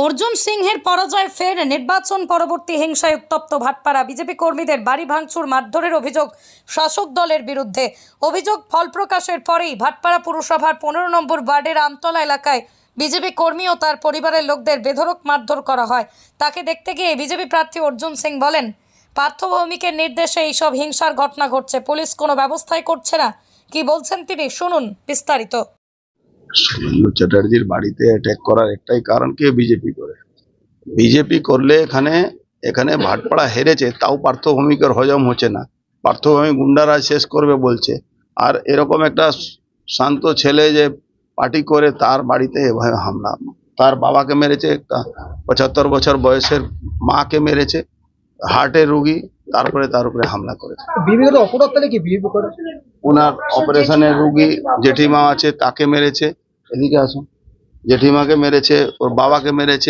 অর্জুন সিংহের পরাজয় ফের নির্বাচন পরবর্তী হিংসায় উত্তপ্ত ভাটপাড়া। বিজেপি কর্মীদের বাড়ি ভাঙচুর মারধরের অভিযোগ শাসক দলের বিরুদ্ধে। অভিযোগ ফল প্রকাশের পরেই ভাটপাড়া পুরসভার 15 নম্বর ওয়ার্ডের আমতলা এলাকায় বিজেপি কর্মী ও তার পরিবারের লোকদের বেধড়ক মারধর করা হয়। তাকে দেখতে গিয়ে বিজেপি প্রার্থী অর্জুন সিং বলেন, পার্থ ভৌমিকের নির্দেশে এইসব হিংসার ঘটনা ঘটছে, পুলিশ কোনো ব্যবস্থাই করছে না। কি বলছেন তিনি, শুনুন বিস্তারিত। শুভেন্দু চ্যাটার্জির বাড়িতে অ্যাটাক করার একটাই কারণ কি, বিজেপি করে। বিজেপি করলে এখানে ভাটপাড়া হেরেছে, তাও পার্থ ভৌমিকের হজম হচ্ছে না। পার্থ ভৌমিক গুন্ডারা শেষ করবে বলছে, আর এরকম একটা শান্ত ছেলে যে পার্টি করে তার বাড়িতে এভাবে হামলা। তার বাবাকে মেরেছে, একটা 75 বছর বয়সের মাকে মেরেছে, হার্টের রুগী, তারপরে তার উপরে হামলা করেছে। বিজেপির অপরাধ তাহলে কি বিজেপি করে? ওনার অপারেশনের রুগী জেঠিমা আছে, তাকে মেরেছে। এদিকে আসুন, জেঠিমাকে মেরেছে, ওর বাবাকে মেরেছে।